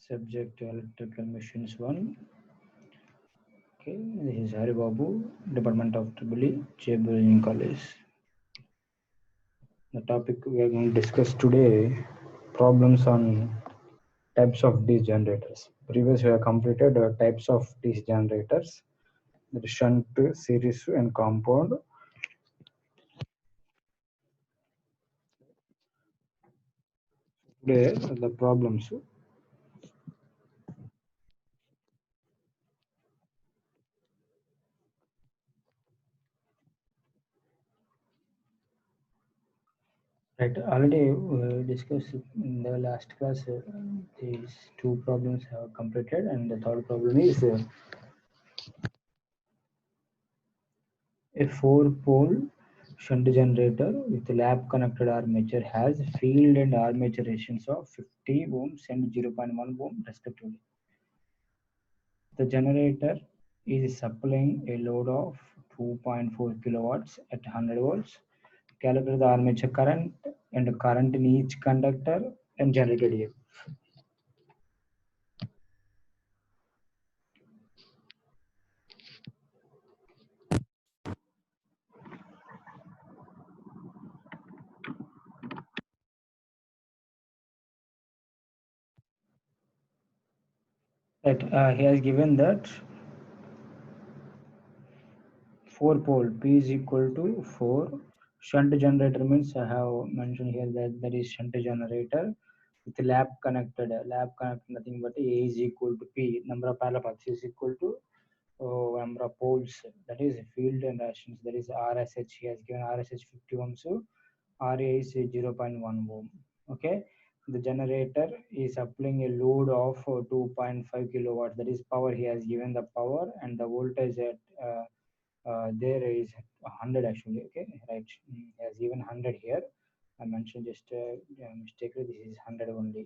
Subject electrical machines 1. Okay, this is Hari Babu, Department of EEE, Chebur Engineering College. The topic we are going to discuss today: problems on types of DC generators. Previously, we have completed types of DC generators, the shunt, series, and compound. Today, the problems. Right, already discussed in the last class. These two problems have completed, and the third problem is a 4-pole shunt generator with lap connected armature has field and armature resistance of 50 ohms and 0.1 ohm respectively. The generator is supplying a load of 2.4 kilowatts at 100 volts. Calculate the armature current and current in each conductor and generated EMF. That he has given that 4-pole P is equal to 4. Shunt generator means I have mentioned here that there is shunt generator with lap connected. Lap connected nothing but A is equal to P. Number of parallel paths is equal to number of poles. That is field and resistance. That is RSH. He has given RSH 50 ohms. So RA is 0.1 ohm. Okay. The generator is applying a load of 2.5 kilowatts. That is power. He has given the power and the voltage at there is 100 actually. Okay, right. He has given 100 here. I mentioned just mistakenly. This is 100 only.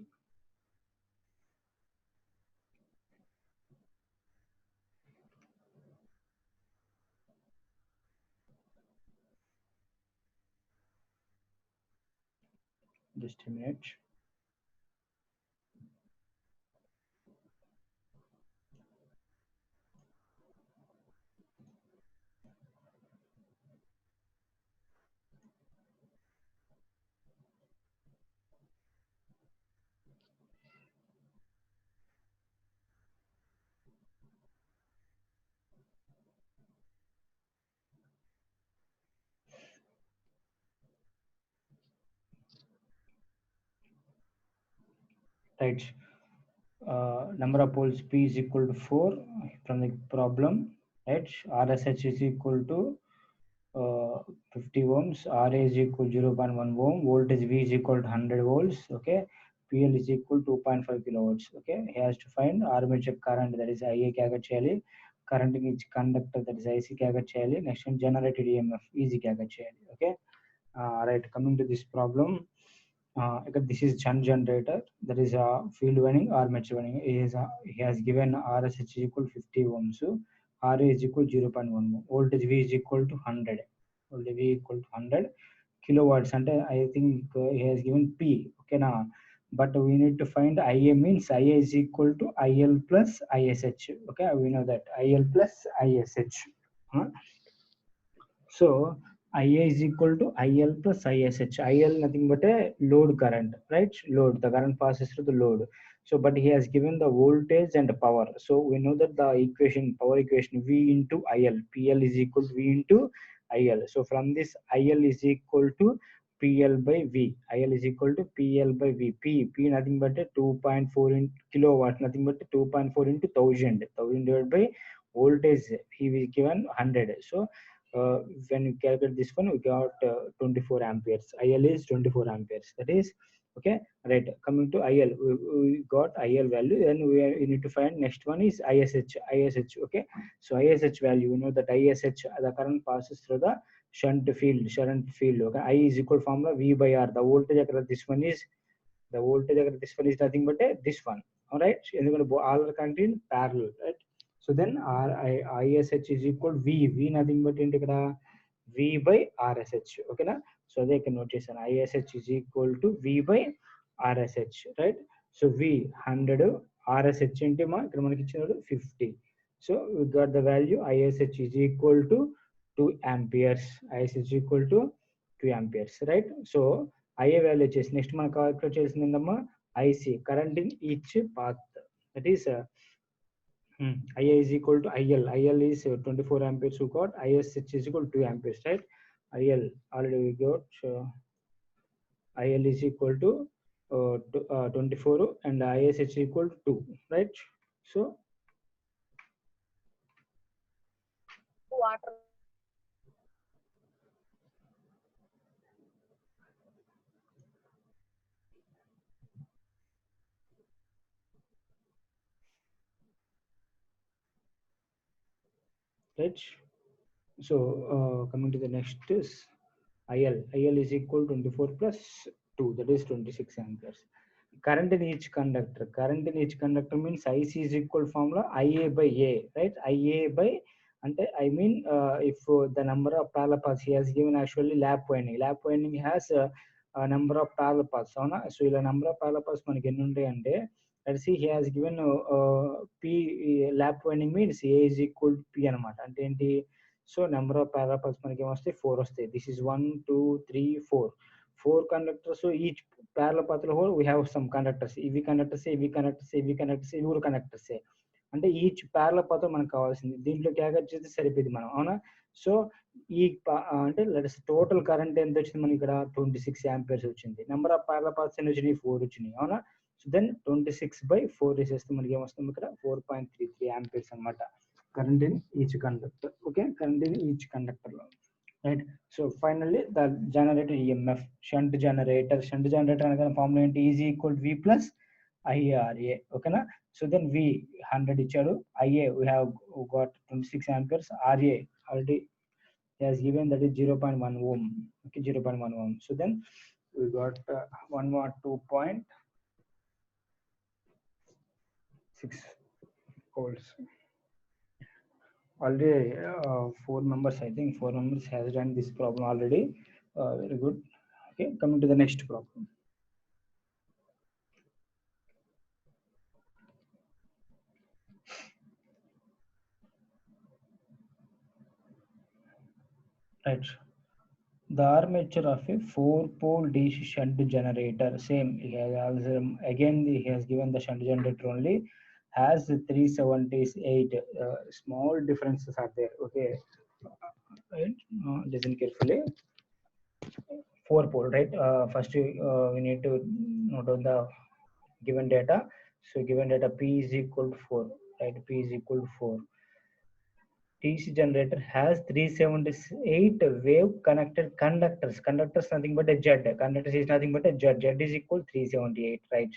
Just a minute. Right. Number of poles P is equal to 4 from the problem. Right. RSH is equal to 50 ohms. RA is equal to 0.1 ohm. Voltage V is equal to 100 volts. Okay. PL is equal to 2.5 kilowatts. Okay. He has to find armature current, that is IA kyaga cheyali. Current in each conductor, that is IC kyaga cheyali. Next one, generated EMF EG kyaga cheyali. Okay. Right. Coming to this problem. This is shunt generator. That is field winding, armature winding. He has given RSH equal 50 ohms. So RA is equal to 0.1 ohm. Voltage V is equal to 100. Voltage V equal to 100 kilowatts. And I think he has given P. Okay, now, but we need to find IA means IA is equal to IL plus ISH. Okay, we know that IL plus ISH. So IA is equal to IL plus ISH. IL nothing but a load current, right? Load, the current passes through the load. So, but he has given the voltage and the power. So we know that the equation, power equation, V into IL, PL is equal to V into IL. So from this, IL is equal to PL by V. IL is equal to PL by V. P nothing but a 2.4 in kilowatt, nothing but 2.4 into 1000. 1000 divided by voltage. He is given 100. So when we calculate this one, we got 24 amperes. IL is 24 amperes. That is okay. Right. Coming to IL, we got IL value. Then we need to find next one is ISH. ISH. Okay. So ISH value, you know that ISH, the current passes through the shunt field. Shunt field. Okay. I is equal formula V by R. The voltage this one is nothing but this one. All right. All are connected in parallel. Right. So then ISH is equal to V nothing but V by RSH. Okay, na? So they can notation ISH is equal to V by RSH, right? So V 100 RSH ఏంటి మా ఇక్కడ మనకి ఇచ్చినాడు 50. So we got the value ISH is equal to 2 amperes. ISH is equal to 2 amperes, right? So IA value వచ్చేసి next మనం calculate చేసింది ఏంటమ్మా IC, current in each path, that is IA is equal to IL. IL is 24 amperes we got. ISH is equal to 2 amperes, right? IL already we got IL is equal to 24 and ISH is equal to 2, right? So water. right. So coming to the next is IL. IL is equal to 24 plus 2, that is 26 amperes. Current in each conductor. Current in each conductor means IC is equal formula IA by A, right? IA by, and I mean if the number of parallel paths he has given actually lap winding. Lap winding has a number of parallel paths. So the number of parallel paths manaki enni untayi ante, let's see, he has given P lap winding means A is equal to P anamata. Ante enti, so number of parallel paths manaki em vastayi 4 vastayi. This is 1 2 3 4. 4 conductors. So each parallel path lo we have some conductors. EV conductors, EV conductors, EV conductors, EV conductors. అంటే each ప్యారల పాత మనకు కావాల్సింది, దీంట్లో క్యాగర్ చేస్తే సరిపోయింది మనం, అవునా? So ఈ అంటే టోటల్ కరెంట్ ఎంత వచ్చింది మనకి ఇక్కడ 26 amperes వచ్చింది. నెంబర్ ఆఫ్ ప్యారల పాత్స్ ఎన్ని వచ్చినాయి 4 వచ్చినాయి, అవునా? సో దెన్ 26/4 వేసేస్తే మనకి ఏమొస్తుంది ఇక్కడ 4.33 amperes అనమాట current in each conductor. Okay, current in each conductor లో, right? So finally the generator EMF, shunt generator అనగా ఫార్ములా ఏంటి? Is equal V plus IRA. ఓకేనా? సో దెన్ V 100 ఇచ్చాడు, IA we have got 26 amperes, RA already has given, that is 0.1 ohm. Okay, 0.1 ohm. So then we got 102.6 volts. Already 4 members, I think 4 members has done this problem already. Very good. Okay, coming to the next problem. Right, the armature of a 4-pole DC shunt generator, same, he has also again he has given the shunt generator only, has 378 small differences are there. Okay, right, listen carefully. 4-pole, right? First we need to note down the given data. So given data P is equal to 4, right? P is equal to 4. DC generator has 378 wave connected conductors. Conductors nothing but a Z. Conductors is nothing but a Z. Z is equal to 378, right?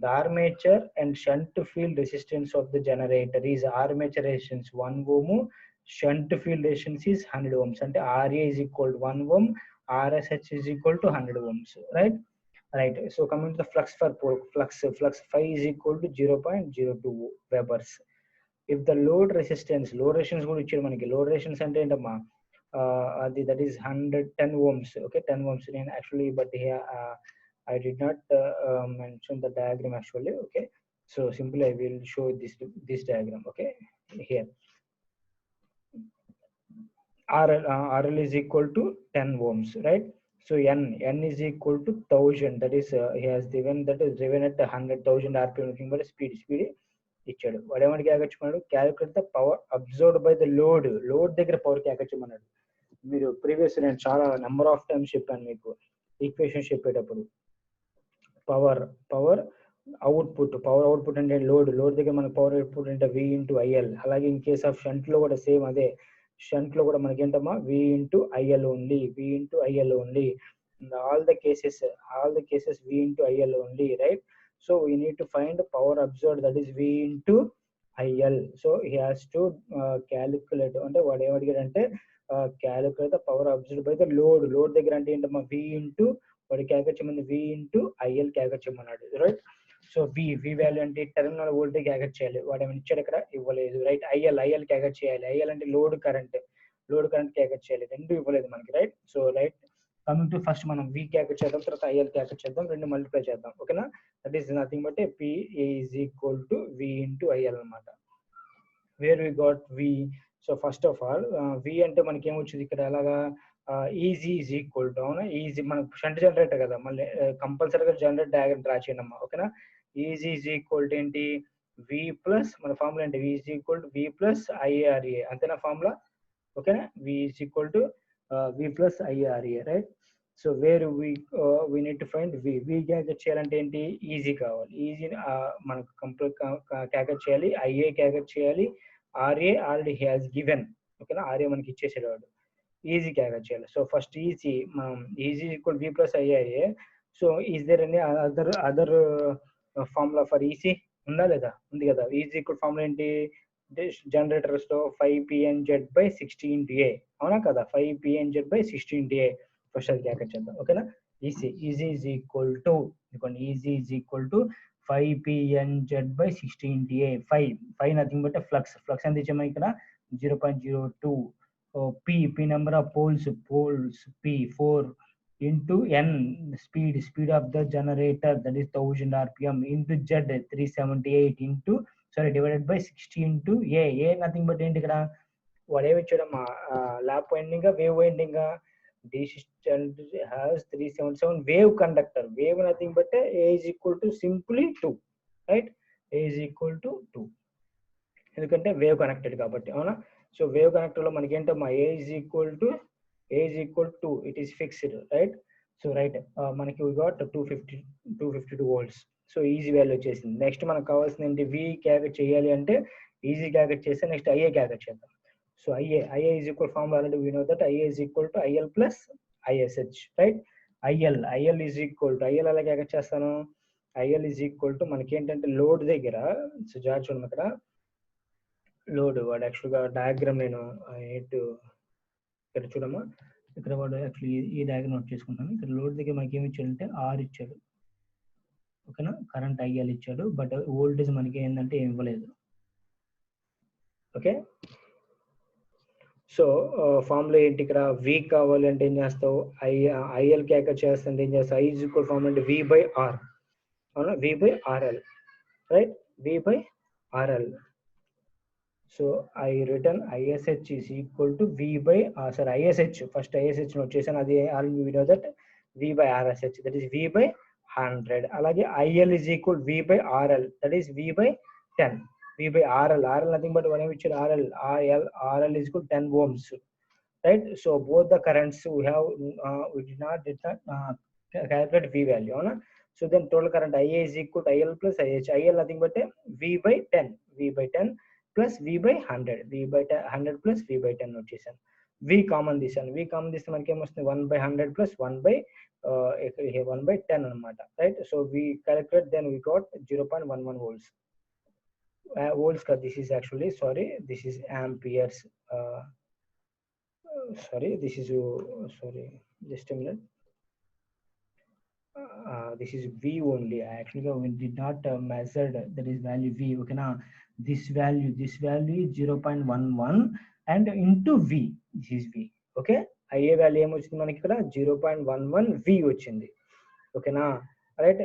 The armature and shunt field resistance of the generator is armature resistance 1 ohm, shunt field resistance is 100 ohms. And RA is equal to 1 ohm, RSH is equal to 100 ohms, right? Right. So coming to the flux for pole, flux phi is equal to 0.02 webers. If the load resistance కూడా ఇచ్చారు మనకి. Load resistance అంటే ఏంటమ్మా, అది that is 110 ohms. Okay, 10 ohms. నేను actually but I did not mention the diagram actually. Okay, so simply I will show this diagram. Okay, here RL is equal to 10 ohms, right? So N is equal to 1000, that is he has given that is driven at 100,000 rpm, looking for speed ఇచ్చాడు. వాడు ఏమని క్యాగొచ్చమన్నాడు? Calculate the power absorbed by the load దగ్గర power క్యాగొచ్చమన్నాడు. మీరు previous నేను చాలా number of times చెప్పాను మీకు ఈక్వేషన్స్ చెప్పేటప్పుడు. పవర్ అవుట్పుట్ అంటే లోడ్ దగ్గర మనకి పవర్ అవుట్పుట్ అంటే V into IL. అలాగే ఇన్ కేస్ ఆఫ్ షంట్ లో కూడా సేమ్ అదే. షంట్ లో కూడా మనకి ఏంటమ్మా V into IL only. all the cases V into IL only, right? So we need to find the power absorbed, that is V into IL. So he has to calculate అంటే వాడు ఏమడిగాడంటే calculate the power absorbed by the load దగ్గర అంటే ఏంటమ్మా V into వాడు calculate చేయమని V into IL calculate చేయమన్నాడు, right? So V value అంటే terminal voltage calculate చేయాలి. వాడు ఏమైనా ఇచ్చాడు ఇక్కడ? ఇవ్వలేదు, రైట్? IL క్యాల్కులేట్ చేయాలి. IL అంటే లోడ్ కరెంట్ క్యాల్కులేట్ చేయాలి. రెండు ఇవ్వలేదు మనకి, right? So right, coming to first మనం v క్యాల్కులేట్ చేద్దాం, తర్వాత IL క్యాల్కులేట్ చేద్దాం, రెండు మల్టిప్లై చేద్దాం. ఓకేనా? That is nothing but PA is equal to V into IL అన్నమాట. Where we got V. So first of all V అంటే మనకి ఏమొచ్చింది ఇక్కడ ఎలాగా, ఈజీ ఈజ్ ఈక్వల్ టు, అవునా, ఈజీ మనకు షంట్ జనరేటర్ కదా, మళ్ళీ కంపల్సరీగా జనరేట్ డయాగ్రామ్ డ్రా చేయండి అమ్మా. ఓకేనా? ఈజీ ఈజ్ ఈక్వల్ టు ఏంటి, V ప్లస్ మన ఫార్ములా ఏంటి, V is equal to V plus IRA, అంతేనా ఫార్ములా? ఓకేనా? V is equal to V plus IRA, right? So where we need to find V calculate చేయాలంటే ఏంటి, easy కావాలి. Easy మనకు complete calculate చేయాలి, IA calculate చేయాలి, RA already has given. ఓకేనా? RA మనకి ఇచ్చేసేవాడు, ఈజీ క్యాల్కులేట్ చేయాలి. సో ఫస్ట్ ఈజీ మనం EG equal V plus IRA. So is there any other formula for EG, ఉందా లేదా? ఉంది కదా. ఈజీ ఈక్వల్ ఫార్ములా ఏంటి, జనరేటర్స్ లో 5PNZ/16A, అవునా కదా? 5PNZ/16A. ఫస్ట్ అది క్యాల్కులేట్ చేద్దాం. ఓకేనా? ఈజీ ఈజ్ ఈక్వల్ టు, ఇదిగోండి, EG is equal to 5PNZ/16A. 5 nothing but flux ఎంత ఇచ్చాము ఇక్కడ, 0.02. P number of poles P 4 into N speed of the generator, that is 1000 RPM, into Z 378 into divided by 60 into A nothing but ఏంటి ఇక్కడ వాడు ఏమి ఇచ్చాడమ్మా, lap winding wave winding, DC has 377 wave conductor, wave nothing but A is equal to simply 2, right? A is equal to 2 ఎందుకంటే wave connected కాబట్టి, అవునా? So wave connector లో మనకి ఏంటమ్మా, A is equal to 2, it is fixed, right? So right, మనకి we got 252 volts. So easy value వచ్చేసింది. Next మనకు కావాల్సింది ఏంటి, V క్యాల్కులేట్ చేయాలి అంటే ఈజీ క్యాల్కులేట్ చేస్తే నెక్స్ట్ IA క్యాల్కులేట్ చేద్దాం. So IA is equal formula already we know that IA is equal to IL plus ISH, right? IL is equal to, IL ఎలా calculate చేస్తాను, IL is equal to మనకి ఏంటంటే load దగ్గర, so జాగ్రత్త చూడండి ఇక్కడ load, వాడు యాక్చువల్గా డయాగ్రామ్ నేను ఇక్కడ చూడమ్మా, ఇక్కడ వాడు యాక్చువల్లీ ఈ డయాగ్రామ్ నోట్ చేసుకుంటాను. ఇక్కడ లోడ్ దగ్గర మనకి ఏమి ఇచ్చాడంటే R ఇచ్చాడు, ఓకేనా? కరెంట్ IL ఇచ్చాడు, బట్ వోల్టేజ్ మనకి ఏంటంటే ఏమి ఇవ్వలేదు. ఓకే, సో ఫార్ములా ఏంటి ఇక్కడ, V కావాలి అంటే ఏం చేస్తావు, IL క్యాల్కులేట్ చేస్తుంటే ఏం చేస్తావు, I is equal ఫార్ములా అంటే V/R, అవునా? V/RL, right? V/RL. So I written ISH is equal to ISH, first ISH note చేశాను, అది we know that V/RSH, that is V/100. అలాగే IL is equal V/RL, that is V/10. V/RL, nothing but one which RL is equal to 10 ohms, right? So both the currents we did not calculate V value, అవునా? So then total current IA is equal to IL plus IH. IL nothing but V/10 plus V/100, V/100 plus V/10 note చేశాను. V common తీసాను, V common తీస్తే మనకి ఏమొస్తుంది, 1/100 plus 1/10 అనమాట, right? So V calculate, then we got 0.11 volts. Volts ka, this is actually, this is amperes, this is just a minute, this is V only. Actually we did not measured, that is value V, okay na? This value is 0.11 and into V, this is V, okay? IA value em ochindi manaki ikkada 0.11 V ochindi, okay na? Right?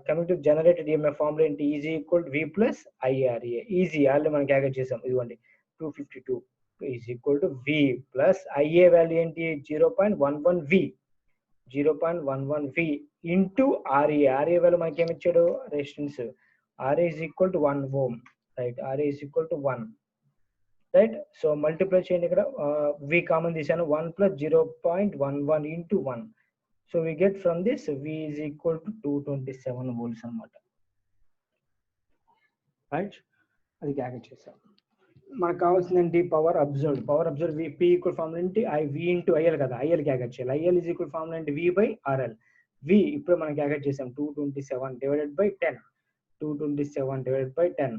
Coming to generated EMF formula into is equal to V plus IRA. Easy, all మనం calculate చేసాం. ఇదిగోండి 252 is equal to V plus IA value ఏంటి, 0.11 V, 0.11 V into RA. RA value మనకి ఏమి ఇచ్చాడు, resistance. RA is equal to 1 ohm, right? RA is equal to 1, right? So multiply చేయండి, ఇక్కడ V common తీసాను, 1 plus 0.11 into 1. So we get from this V is equal to 227 volts అన్నమాట, right? అది calculate చేసాం. మనకు కావాల్సిందంటే power absorb P equal formula ఏంటి, V into IL కదా, IL క్యాల్కులేట్ చేయాలి. IL is equal ఫార్ములా ఏంటి, V/RL. V ఇప్పుడు మనం క్యాల్కులేట్ చేసాం, 227 divided by 10, 227 divided by 10.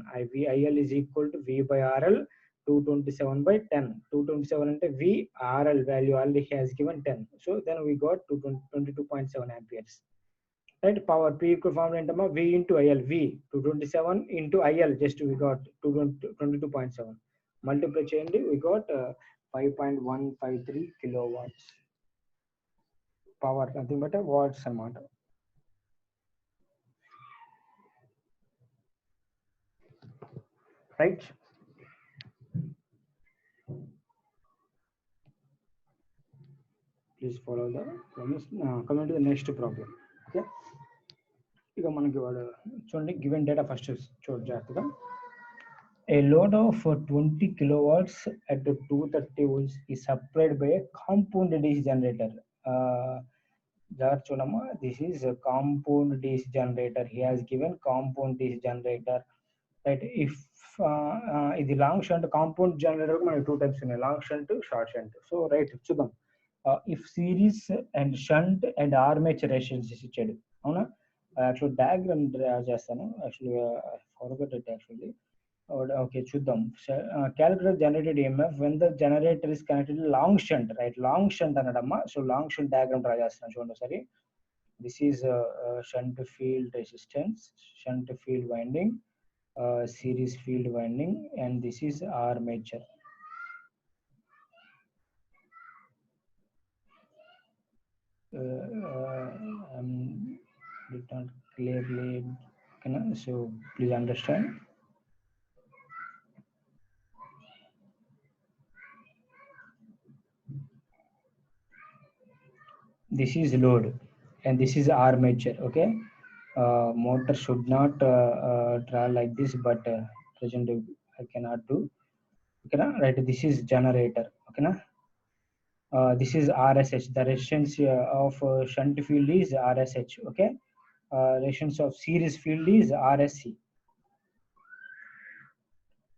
IL is equal to V/RL, 227 by 10. 227 అంటే VRL value already has given 10. So then we got 22.7 amperes. Right? Power P equal formula ఏంటమ్మా, V into IL. V 227 into IL, just we got 22.7. Multiply చేయండి, we got 5.153 kilowatts. Power nothing but watts అన్నమాట. Right. Please follow the problems. Coming to the next problem. Okay, ఇక మనకి వాడు చూడండి, given data first చూడండి జాగ్రత్తగా. A load of 20 kilowatts at 230 volts is supplied by a compound DC generator. Chudama, this is a compound DC generator. He has given compound DC generator. Right? If ఇది long shunt compound generator మనకి two types ఉన్నాయి, long shunt, short shunt. So right చూద్దాం. If series and shunt and armature resistance ఇచ్చాడు, అవునా? Actual diagram draw చేస్తాను, యాక్చువల్గా forward actually. Okay చూద్దాం. Calculate generated EMF when the generator is connected long shunt. Right, long shunt అనడమ్మా. So long shunt diagram draw చేస్తాను చూడండి ఒకసారి. This is shunt field resistance, shunt field winding, series field winding, and this is armature. Did not clearly, so please understand. This is load and this is armature. Okay, motor should not draw like this, but present I cannot do. Okay, right, this is generator. Okay, this is RSH. The resistance of shunt field is RSH. Okay, resistance of series field is RSC.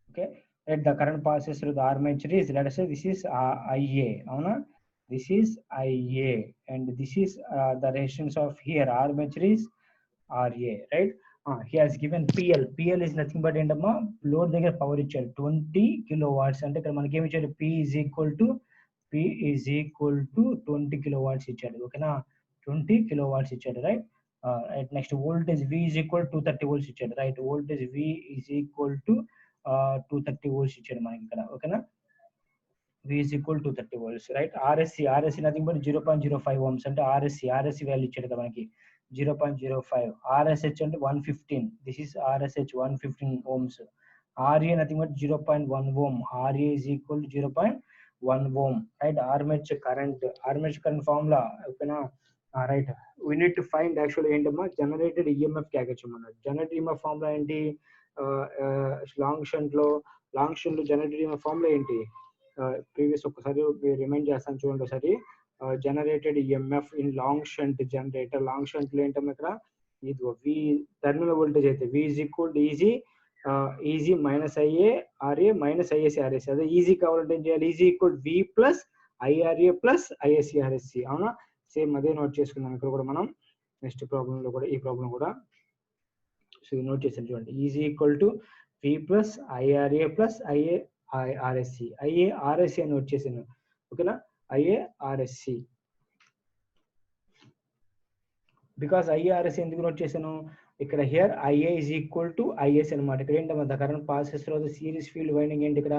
Okay, right, the current passes through the armature is, let us say this is IA. Avuna, this is IA, and this is the resistance of here armature is RA. Right, he has given PL. PL is nothing but ఏంటమ్మా, load దగ్గర power ఇచ్చాడు 20 kilowatts. అంటే ఇక్కడ మనకి ఏమి ఇచ్చాడు, P is equal to 20 kilowatts ఇచ్చాడు. ఓకేనా, 20 kilowatts ఇచ్చాడు. Right, right. Next voltage V is equal to 230 volts ఇచ్చాడు. Right, voltage V is equal to 230 volts ఇచ్చాడు మనకి ఇక్కడ. ఓకేనా, V is equal to 230 volts. Right, RSC nothing but 0.05 ohms. అంటే RSC value ఇచ్చాడు కదా మనకి 0.05. RSH అంటే 115. This is RSH 115 ohms. RA nothing but 0.1 ohm. RA is equal to 0.1 ohm. Right, armature current formula. ఓకేనా, right. we need to find actually ఏంటమ్మా, generated EMF calculation అన్నమాట. Generated EMF formula ఏంటి, long shunt లో generated EMF formula ఏంటి, previous ఒకసారి remind చేస్తాను చూడండి ఒకసారి. Generated EMF in long shunt generator. Long shunt లో ఏంటమ్మా, ఇక్కడ ఇది V టెర్మినల్ వోల్టేజ్ అయితే V is equal to easy minus IA RA minus ISC RSC. అదే ఈజీ కావాలంటే ఏం చేయాలి, easy equal V plus IRA plus ISC RSC. అవునా, సేమ్ అదే నోట్ చేసుకుందాం ఇక్కడ కూడా మనం, నెక్స్ట్ ప్రాబ్లం లో కూడా, ఈ ప్రాబ్లం కూడా. సో ఇది నోట్ చేసాను చూడండి, easy equal to V plus IRA plus RSC. RSC అని నోట్ చేసాను. ఓకేనా, RSC. బికాస్ RSC ఎందుకు నోట్ చేశాను, ఇక్కడ here IA is equal to IS అనమాట. ఇక్కడ ఏంటమ్మా, the current passes through the series field winding ఏంటి ఇక్కడ,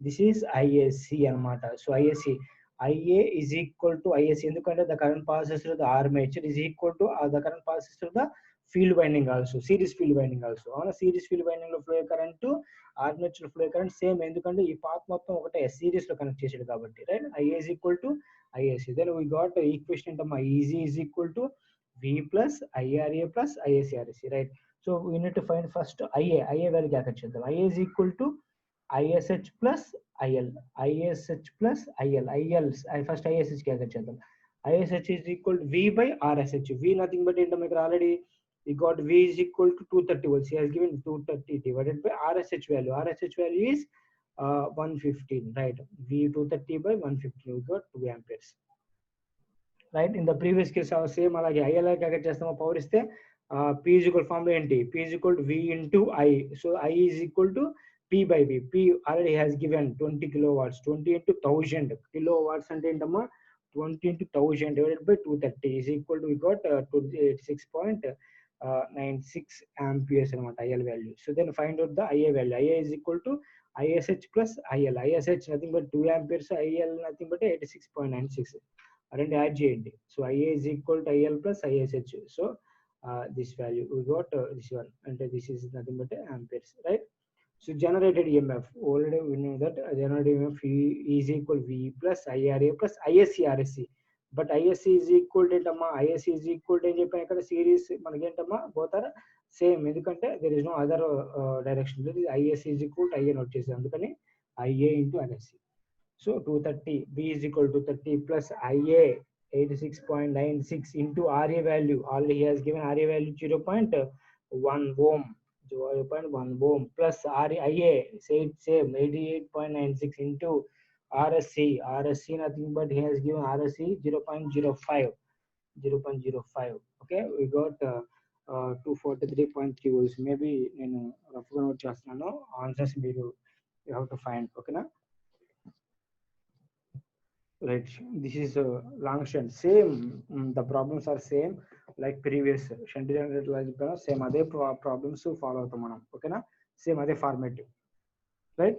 దిస్ ఈస్ ISC అనమాట. So IA is equal to ISC ఎందుకంటే the current passes through the armature is equal to the current passes through the field winding also, series field winding also. అవునా, series field winding లో flow current, armature flow current same, ఎందుకంటే ఈ path మొత్తం ఒకటే series లో connect చేసాడు కాబట్టి. Right, IA is equal to ISC. Then we got equation ఏంటమ్మా, EG is equal to V plus IRA plus ISC RSC. Right, so we need to find first IA value क्या कर सकते हैं. IA is equal to ISH plus IL. ISH plus IL first ISH क्या कर सकते हैं. ISH is equal to V by RSH. V nothing but in the already we got V is equal to 230 volts. He has given 230 divided by RSH value. RSH value is 115. Right, V 230 by 115, we got 2 amperes. Right, in the previous case same అలాగే IL calculate చేస్తామో, power ఇస్తే P is equal formula ఏంటి, P is equal to V into I. So I is equal to P by V. P already has given 20 kilowatts. 20 into 1000 kilowatts అంటే ఏంటమ్మా, 20 into 1000 divided by 230 is equal to, we got 6.96 amperes అనమాట IL value. So then find out the IA value. IA is equal to ISH plus IL. ISH nothing but 2 amperes, IL nothing but 86.96. రెండు add చేయండి. So IA is equal to IL plus ISH. So this value we got this one, and this is nothing but amperes, right? So generated EMF, already we know that generated EMF is equal V plus IRA plus ISC RSC. But ISC is equal to ఏంటమ్మా, ISC is equal to అని చెప్పాను ఇక్కడ series మనకి ఏంటమ్మా both are same, ఎందుకంటే there is no other direction. ISC is equal to IA వచ్చేసి అందుకని IA into RSC. So 230 B is equal to 30 plus IA 86.96 into RA value. Already he has given RA value 0.1 ohm. 0.1 ohm plus IA same 88.96 into RSC nothing but he has given RSC 0.05. 0.05. Okay, we got 243.3 volts. Maybe in rough note chestano answers you have to find. Okay na, right? This is a long shunt, same the problems are same like previous shunt generator logic, same other problems follow అవుతాం మనం. ఓకేనా, same అదే format, right?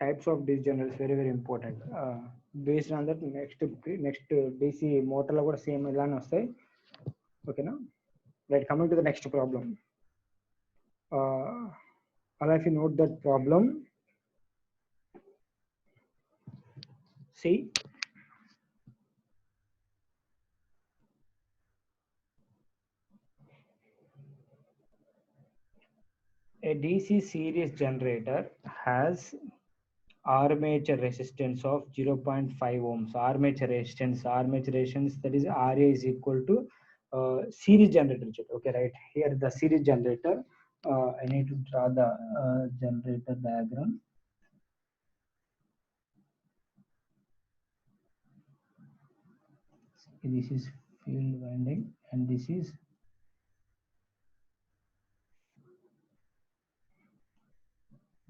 Types of DC generators very important. Based on that next DC motor లో కూడా same ఇలానే వస్తాయి. ఓకేనా, right? Coming to the next problem, I'll have you note that problem. See, a DC series generator has armature resistance of 0.5 ohms. Armature resistance, that is RA is equal to series generator. Okay, right? Here the series generator, I need to draw the generator diagram. This is field winding and this is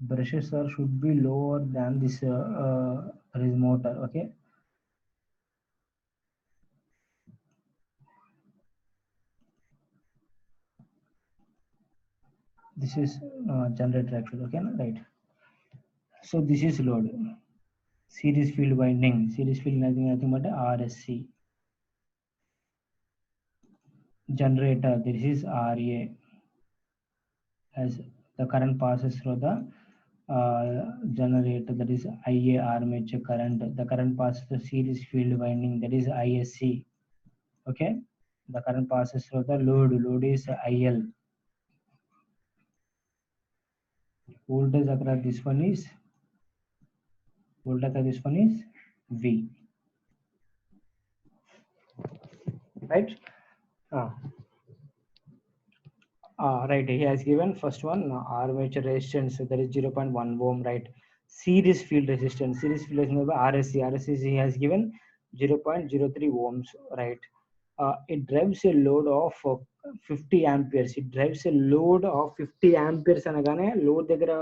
brushes should be lower than this motor. Okay, this is generator actually. Okay, right? So this is load, series field winding, nothing but RSC. Generator, this is RA, as the current passes through the generator, that is IA armature current. The current passes through series field winding, that is ISC. Okay, the current passes through the load is IL. Voltage across this one is V, right? Right, he has given first one armature resistance, that is 0.1 ohm, right? Series field resistance RSC he has given 0.03 ohms, right? It drives a load of 50 amperes. It drives a load of 50 amperes అనగానే load దగ్గర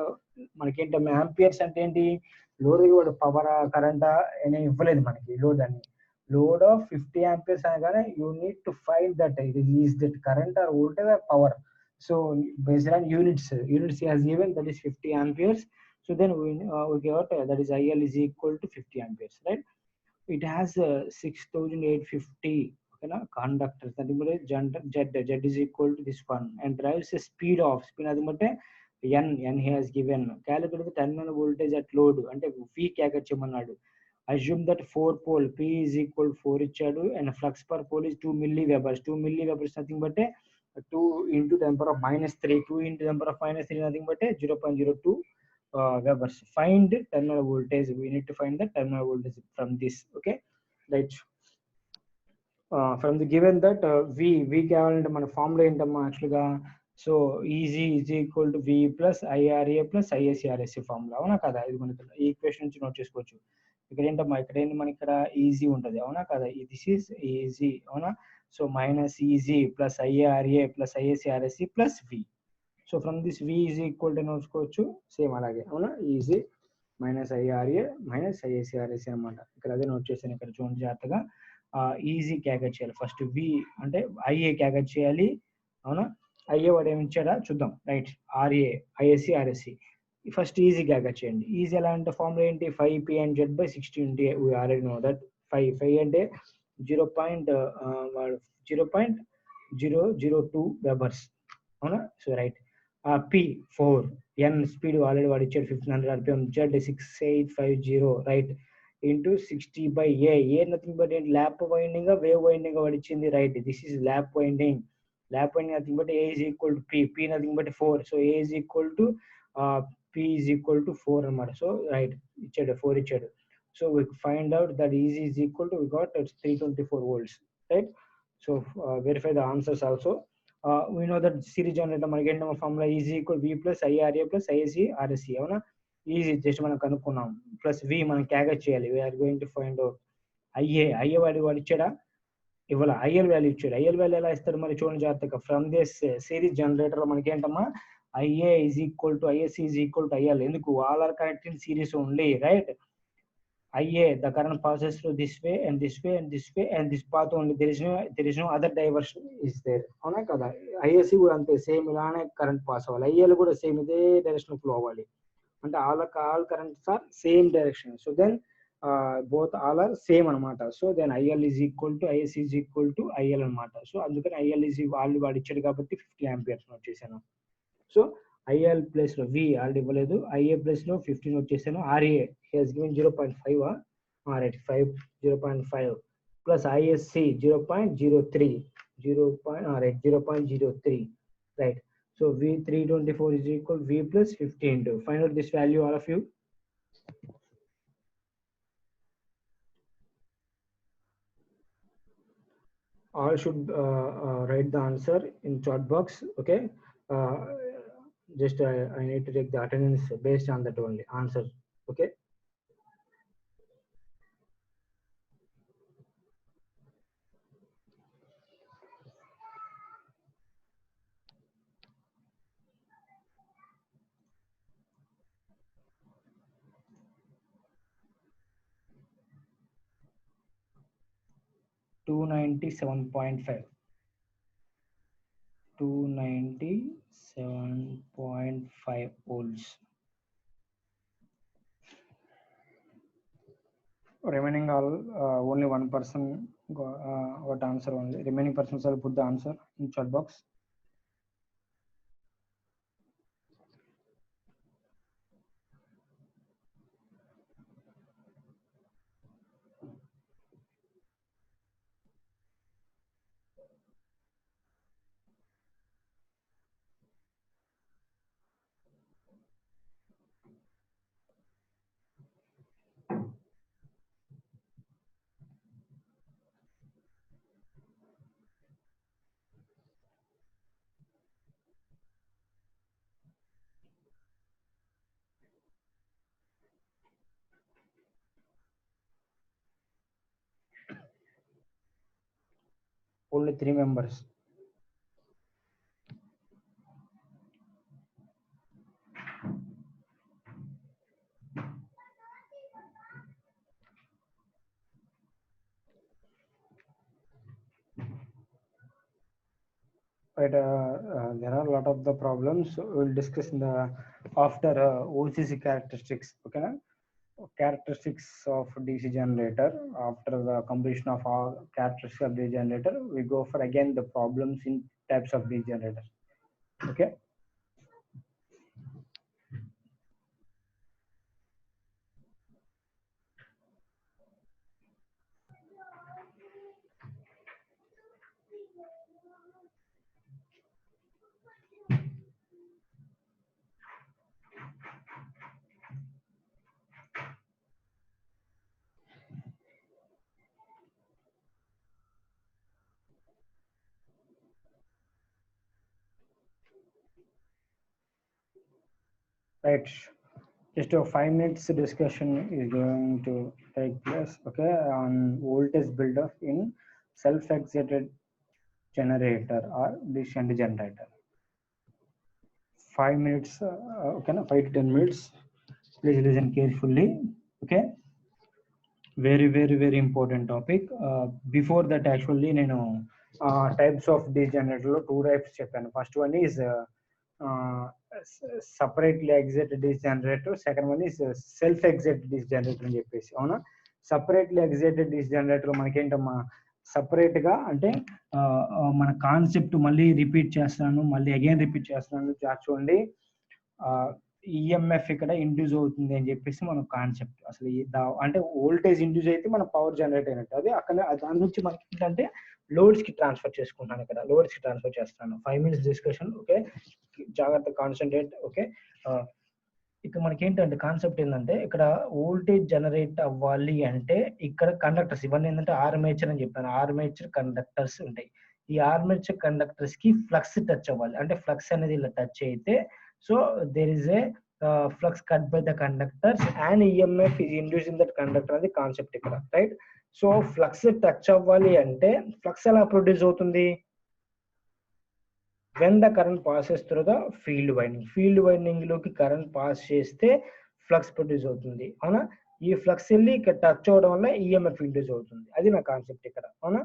మనకేంటి amperes అంటే ఏంటి, load దగ్గర power current అనేది ఇవ్వలేదు మనకి load అని. Load of 50 amperes అనగానే you need to find that is that current or voltage or power. So based on units he has given, that is 50 amperes. So then we got that is IL is equal to 50 amperes, right? It has 6850 conductors. Z is equal to this one, and drives a speed N he has given. Calculate the terminal voltage at load అంటే V calculate చేయమన్నాడు. Assume that 4 pole P is equal to 4 ఇచ్చాడు, and flux per pole is 2 milliwebers. 2 milliwebers nothing but 2 into the power of -3. 2 into the power of -3 nothing but 0.02 webers. Find terminal voltage. We need to find the terminal voltage from this. Okay, right? From the given that V కావాలంటే మన formula ఏంటమ్మా యాక్చువల్గా, so easy is equal to V plus IRA plus ISCRSC formula, అవునా కదా? ఇది మనకి ఈ equation నుంచి నోట్ చేసుకోవచ్చు. ఇక్కడ ఏంటమ్మా, ఇక్కడ ఏంటి మనకి ఇక్కడ ఈజీ ఉంటుంది, అవునా కదా? దిస్ ఈజ్ ఈజీ, అవునా? So minus EG plus IRA plus ISCRSC plus V. So from this V is equal to నోచుకోవచ్చు సేమ్ అలాగే, అవునా? EG minus IRA minus ISCRSC అనమాట. ఇక్కడ అదే నోట్ చేశాను, ఇక్కడ చూడండి జాగ్రత్తగా. ఈజీ క్యాల్కులేట్ చేయాలి. ఫస్ట్ V అంటే IA క్యాల్కులేట్ చేయాలి, అవునా? IA వాడు ఏమి ఇచ్చాడా చూద్దాం, right? RA ISC RSC. First EG calculate చేయండి. ఈజీ ఎలా అంటే ఫార్ములా ఏంటి 5p and z by 60 ఉంటే we already know that 5 అంటే 0.002 వెబర్స్ అవునా. So right. p 4 n speed already వాడు ఇచ్చాడు 1500 rpm, z 6850 right into 60 by a nothing but ఏంటి ల్యాప్ వైండింగ్ వేవ్ వైండింగ్ వాడు ఇచ్చింది right. This is lap winding nothing but a is equal to p nothing but 4, so a is equal to p is equal to 4 అన్నమాట. So right ఇచ్చాడు 4 ఇచ్చాడు. So we find out that E is equal to we got 324 volts, right? So verify the answers also. We know that series generator మనకి ఏంటో formula E is equal v plus IRA plus ISC RSC అవునా. Easy just మనం కనుక్కున్నాం plus v మనం calculate చేయాలి. we are going to find out IA వాడు ఇచ్చాడా ఇవాళ IL value ఇచ్చాడు. ఐఎల్ వాల్యూ ఎలా ఇస్తాడు మరి చూడండి జాగ్రత్తగా. ఫ్రమ్ దిస్ సిరీస్ జనరేటర్ మనకి ఏంటమ్మా IA is equal to ISC is equal to IL. ఎందుకు all are connected in series only right. IA the current passes through this way and this way and this way and this path only, there is no other diversion is there అవునా కదా. ISC కూడా అంతే same ఇలానే current pass అవ్వాలి. IL కూడా same ఇదే direction flow అవ్వాలి. అంటే all currents are same direction. So then both all are same అనమాట. So then IL is equal to IS is equal to IL అనమాట. సో అందుకని IL is ఆల్రెడీ వాడు ఇచ్చాడు కాబట్టి 50 amperes వచ్చేసాను. సో IL ప్లస్ లో V ఆల్రెడీ ఇవ్వలేదు. IA plus లో 15 వచ్చేసాను. RA has given 0.5 right 0.5 plus ISC 0.03 0.03 right. So V 324 is equal V plus 15 to find out this value all of you. All should write the answer in chat box. Okay. Just I need to take the attendance based on that only answer. Okay. $297.5 volts. Remaining all only one person got answer only. Remaining persons will put the answer in chat box. Only 3 members. Right, there are a lot of the problems we'll discuss in the after OCC characteristics. Okay, characteristics of DC generator. After the completion of all characteristics of DC generator, we go for again the problems in types of DC generator. Okay. Right, just a 5 minutes discussion is going to take place. Okay, on voltage buildup in self-excited generator or DC generator. 5 minutes. Okay, 5 to 10 minutes. Please listen carefully. Okay, very important topic. Before that, actually, types of DC generator 2 types చెప్పాను. First one is separately excited DC generator, second one is self excited DC generator అని చెప్పేసి. అవునా, separately excited DC generator మనకేంటమ్మా separate గా అంటే మన concept మళ్ళీ repeat చేస్తున్నాను, మళ్ళీ అగైన్ రిపీట్ చేస్తున్నాను. చూడండి, ఈఎంఎఫ్ ఇక్కడ ఇండ్యూస్ అవుతుంది అని చెప్పేసి మన కాన్సెప్ట్. అసలు అంటే వోల్టేజ్ ఇండ్యూస్ అయితే మన పవర్ జనరేట్ అయినట్టు. అది అక్కడ దాని నుంచి మనకి ఏంటంటే లోడ్స్ కి ట్రాన్స్ఫర్ చేసుకుంటాను. ఇక్కడ లోడ్స్ కి ట్రాన్స్ఫర్ చేస్తాను. 5 minutes డిస్కషన్. ఓకే, జాగ్రత్త కాన్సన్ట్రేట్. ఓకే, ఇక్కడ మనకి ఏంటంటే కాన్సెప్ట్ ఏంటంటే ఇక్కడ వోల్టేజ్ జనరేట్ అవ్వాలి అంటే ఇక్కడ కండక్టర్స్ ఇవన్నీ ఏంటంటే ఆర్మేచర్ అని చెప్పాను. ఆర్మేచర్ కండక్టర్స్ ఉంటాయి. ఈ ఆర్మేచర్ కండక్టర్స్ కి ఫ్లక్స్ టచ్ అవ్వాలి. అంటే ఫ్లక్స్ అనేది ఇలా టచ్ అయితే so there is a flux cut by the conductors and EMF is induce in that conductor అది కాన్సెప్ట్ ఇక్కడ, రైట్? సో ఫ్లక్స్ టచ్ అవ్వాలి అంటే ఫ్లక్స్ ఎలా ప్రొడ్యూస్ అవుతుంది? when the current passes through the field winding లోకి current pass చేస్తే flux produce అవుతుంది. అవునా, ఈ ఫ్లక్స్ వెళ్ళి ఇక్కడ టచ్ అవడం వల్ల ఈఎంఎఫ్ ఇండ్యూస్ అవుతుంది. అది నా కాన్సెప్ట్ ఇక్కడ. అవునా,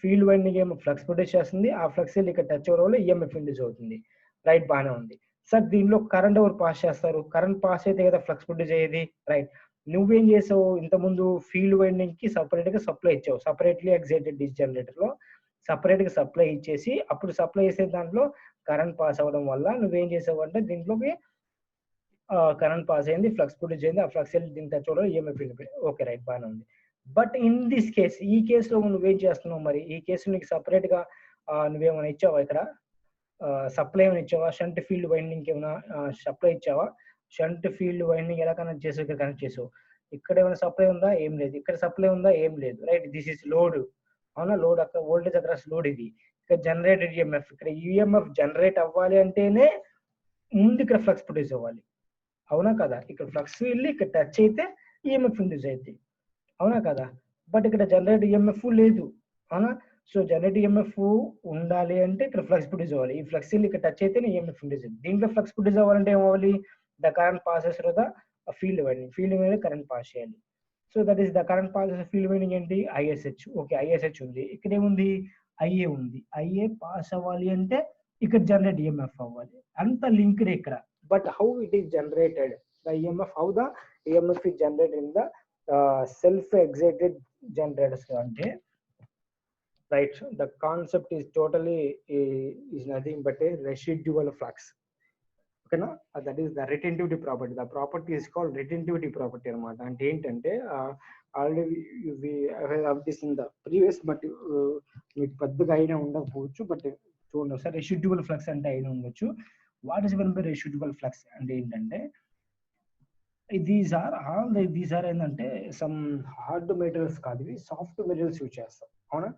ఫీల్డ్ వైండింగ్ ఏమో ఫ్లక్స్ ప్రొడ్యూస్ చేస్తుంది, ఆ ఫ్లక్స్ వెళ్ళి ఇక్కడ టచ్ అవడం వల్ల ఈఎంఎఫ్ ఇండ్యూస్ అవుతుంది. రైట్, బాగానే ఉంది సార్. దీనిలో కరెంట్ ఎవరు పాస్ చేస్తారు? కరెంట్ పాస్ అయితే కదా ఫ్లక్స్ ప్రొడ్యూస్ అయ్యేది, రైట్? నువ్వేం చేసావు? ఇంతకుముందు ఫీల్డ్ వైండింగ్ కి సపరేట్ గా సప్లై ఇచ్చావు. సపరేట్లీ ఎగ్జైటెడ్ డిసి జనరేటర్ లో సపరేట్ గా సప్లై ఇచ్చేసి అప్పుడు సప్లై చేసే దాంట్లో కరెంట్ పాస్ అవ్వడం వల్ల నువ్వేం చేసావు అంటే దీంట్లోకి కరెంట్ పాస్ అయింది, ఫ్లక్స్ ప్రొడ్యూస్ అయింది, ఆ ఫ్లక్స్ దీని టచ్ అవడం ఈఎంఎఫ్. ఓకే, రైట్, బాగానే ఉంది. బట్ ఇన్ దిస్ కేస్, ఈ కేసులో నువ్వేం చేస్తున్నావు? మరి ఈ కేసు నీకు సపరేట్ గా నువ్వేమైనా ఇచ్చావా? ఇక్కడ సప్లై ఏమైనా ఇచ్చావా? షంట్ ఫీల్డ్ వైండింగ్ ఏమైనా సప్లై ఇచ్చావా? షంట్ ఫీల్డ్ వైండింగ్ ఎలా కనెక్ట్ చేసావు? ఇక్కడ కనెక్ట్ చేసావు. ఇక్కడ ఏమైనా సప్లై ఉందా? ఏం లేదు. ఇక్కడ సప్లై ఉందా? ఏం లేదు, రైట్? This is load. అవునా, లోడ్ అక్కడ వోల్టేజ్ అక్రాస్ లోడ్. ఇది ఇక్కడ జనరేటెడ్ ఈఎంఎఫ్. ఇక్కడ ఈఎంఎఫ్ జనరేట్ అవ్వాలి అంటేనే ముందు ఇక్కడ ఫ్లక్స్ ప్రొడ్యూస్ అవ్వాలి. అవునా కదా? ఇక్కడ ఫ్లక్స్ వెళ్ళి ఇక్కడ టచ్ అయితే ఈఎంఎఫ్ ఇండ్యూస్ అయితే, అవునా కదా? బట్ ఇక్కడ జనరేట్ ఈఎంఎఫ్ లేదు. అవునా, సో జనరేట్ ఈఎంఎఫ్ ఉండాలి అంటే ఇక్కడ ఫ్లక్స్ ప్రొడ్యూస్ అవ్వాలి. ఈ ఫ్లక్స్ వెళ్ళి ఇక్కడ టచ్ అయితే ఈఎంఎఫ్ ఇండ్యూస్ అయింది. దీంట్లో ఫ్లక్స్ ప్రొడ్యూస్ అవ్వాలంటే ఏమవ్వాలి? The current passes through the field winding. Field winding current pass చేయాలి. So that is the current pass field winding ఏంటి? ఐఎస్హెచ్. ఓకే, ఐఎస్హెచ్ ఉంది. ఇక్కడ ఏముంది? ఐఏ ఉంది. ఐఏ పాస్ అవ్వాలి అంటే ఇక్కడ జనరేట్ ఈఎంఎఫ్ అవ్వాలి. అంత లింక్డ్ ఇక్కడ. But how it is generated the EMF? How the EMF is generated in the self excited generators అంటే, right, the concept is totally is nothing but a residual flux. ఓకేనా, that is the retentivity property. The property is called retentivity property అనమాట. అంటే ఏంటంటే already this in the previous, but మీకు పెద్దగా అయినా ఉండకపోవచ్చు. But చూడండి ఒకసారి, రెసిడ్యువల్ ఫ్లక్స్ అంటే అయినా ఉండొచ్చు. What is mean by residual flux అంటే ఏంటంటే దీస్ ఆర్ ఏంటంటే సమ్ హార్డ్ మెటీరియల్స్ కాదు, ఇవి సాఫ్ట్ మెటీరియల్స్ యూజ్ చేస్తాం. అవునా,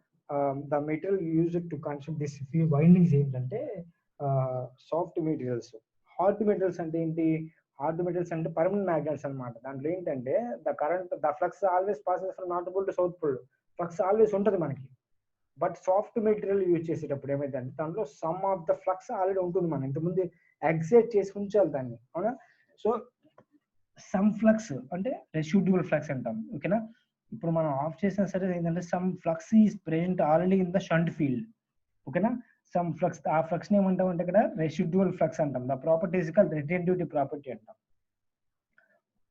the material use to construct this windings ఏంటంటే సాఫ్ట్ మెటీరియల్స్. హార్డ్ మెటీరియల్స్ అంటే ఏంటి? హార్డ్ మెటీరియల్స్ అంటే పర్మనెంట్ మ్యాగ్నెట్స్ అనమాట. దాంట్లో ఏంటంటే the flux always passes from north pole to south pole. Flux always ఉంటుంది మనకి. బట్ సాఫ్ట్ మెటీరియల్ యూజ్ చేసేటప్పుడు ఏమైందంటే దాంట్లో some of the flux already ఉంటుంది. మనం ఇంతకుముందు ఎగ్జైట్ చేసి ఉంచాలి దాన్ని. అవునా, సో సమ్ ఫ్లక్స్ అంటే రెసిడ్యువల్ ఫ్లక్స్ అంటాం. ఓకేనా, ఇప్పుడు మనం ఆఫ్ చేసినా సరే ఏంటంటే some flux is present already in the shunt field. ఓకేనా, సమ్ ఫ్లక్స్, ఆ ఫ్లక్స్ ని ఏమంటాం అంటే ఇక్కడ రెసిడ్యువల్ ఫ్లక్స్ అంటాం. The property is called retentivity property అంటాం.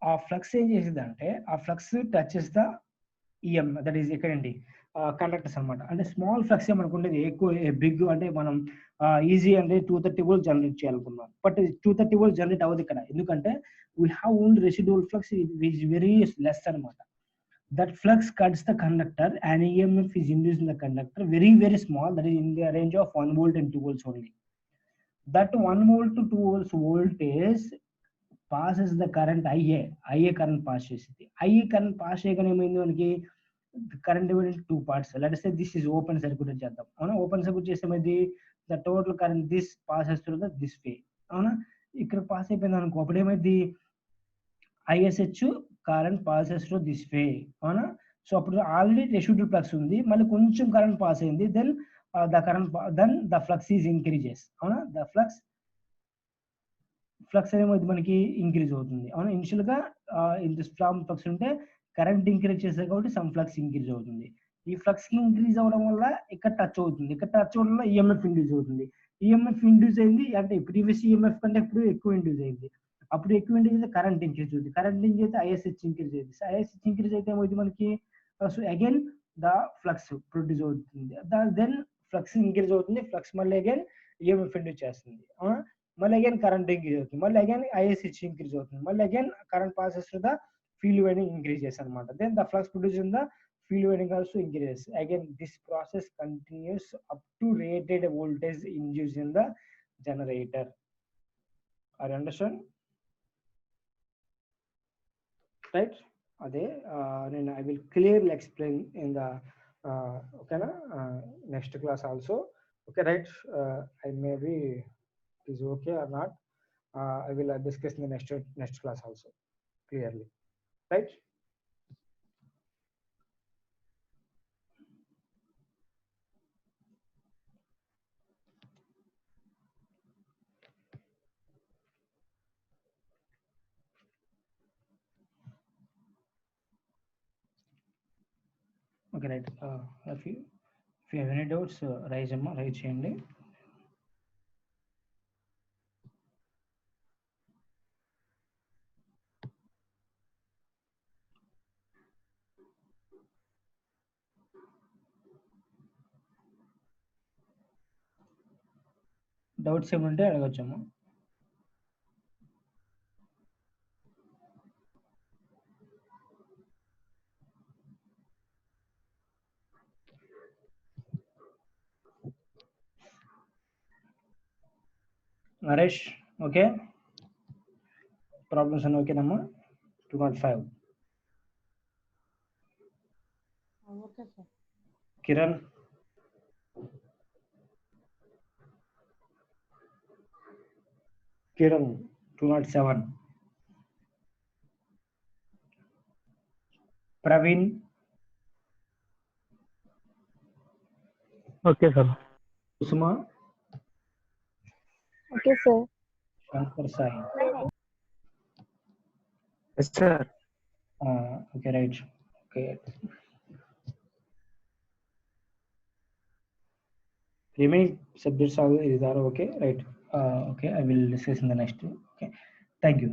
ఆ ఫ్లక్స్ ఏం చేసిందంటే ఆ flux touches the EM, that is ఎక్కడండి కండక్టర్స్ అనమాట. అంటే స్మాల్ ఫ్లక్స్ ఏమనుకుంటే ఎక్కువ బిగ్ అంటే మనం ఈజీ అంటే 230 volts జనరేట్ చేయాలనుకున్నాం. బట్ 230 volts జనరేట్ అవ్వదు ఇక్కడ. ఎందుకంటే we have only residual flux which very less అనమాట. That flux cuts the conductor and EMF is induced in the conductor very very small, that is in the range of 1 volt and 2 volts only. That 1 volt to 2 volts voltage passes the current IA current pass చేసింది. IA current pass చేయగానే ఏమైంది మనకి? Current divided 2 parts. Let us say this is open circuit అని చేద్దాం. అవునా, open circuit చేస్తే ఏమైంది? the total current this passes through the this way. అవునా, ఇక్కడ పాస్ అయిపోయింది అనుకో, అప్పుడు ఏమైంది? ISH current passes through this way. అవునా, సో అప్పుడు ఆల్రెడీ రెసిడ్యువల్ ఫ్లక్స్ ఉంది, మళ్ళీ కొంచెం కరెంట్ పాస్ అయింది, then the flux is increases. అవునా, ద ఫ్లక్స్ ఏమవుతుంది మనకి? ఇంక్రీజ్ అవుతుంది. అవునా, ఇనిషియల్ గా ఇంత స్ట్రాంగ్ ఫ్లక్స్ ఉంటే కరెంట్ ఇంక్రీజ్ చేస్తారు కాబట్టి సమ్ ఫ్లక్స్ ఇంక్రీజ్ అవుతుంది. ఈ ఫ్లక్స్ ఇంక్రీజ్ అవ్వడం వల్ల ఇక్కడ టచ్ అవుతుంది, ఇక్కడ టచ్ అవ్వడం వల్ల ఈఎంఎఫ్ ఇండ్యూస్ అవుతుంది. ఈఎంఎఫ్ ఇండ్యూస్ అయింది అంటే ప్రీవియస్ ఈఎంఎఫ్ కంటే ఇప్పుడు ఎక్కువ ఇండ్యూస్ అయింది. అప్పుడు ఎక్కువ ఇంక్రీజ్ అయితే కరెంట్ ఇంక్రీజ్ అవుతుంది, కరెంట్ ఇంక్రీజ్ అయితే ఐఎస్హెచ్ ఇంక్రీజ్ అవుతుంది. ఐఎస్హెచ్ ఇంక్రీజ్ అయితే ఏమవుతుంది మనకి, so again the flux produce అవుతుంది. దెన్ ఫ్లక్స్ ఇంక్రీజ్ అవుతుంది, ఫ్లక్స్ మళ్ళీ అగైన్ ఈఎంఎఫ్ ఇండ్యూస్ చేస్తుంది, మళ్ళీ అగైన్ కరెంట్ ఇంక్రీజ్ అవుతుంది, మళ్ళీ అగైన్ ఐఎస్హెచ్ ఇంక్రీజ్ అవుతుంది, మళ్ళీ again current passes to the field winding increases అనమాట. Then the flux produce in the field winding also increases. Again, this process continues up to rated voltage induced in the generator. Are you understand? Right? Ade, I will clearly explain in the okay na next class also. Okay, right? I may be is okay or not. I will discuss in the next class also clearly. Right? Okay, right. If you have any doubts, raise cheyandi. Doubts ఏమంటే అడగొచ్చమ్మా. Naresh okay, problems అన్నీ ఓకేనమ్మా? 2.5. Okay sir. Kiran Kiran 207. Praveen okay sir. Kusuma okay sir. Shankar Sai yes sir. Okay right. Okay, remaining subjects are okay, right? Okay, I will discuss in the next. Okay, thank you.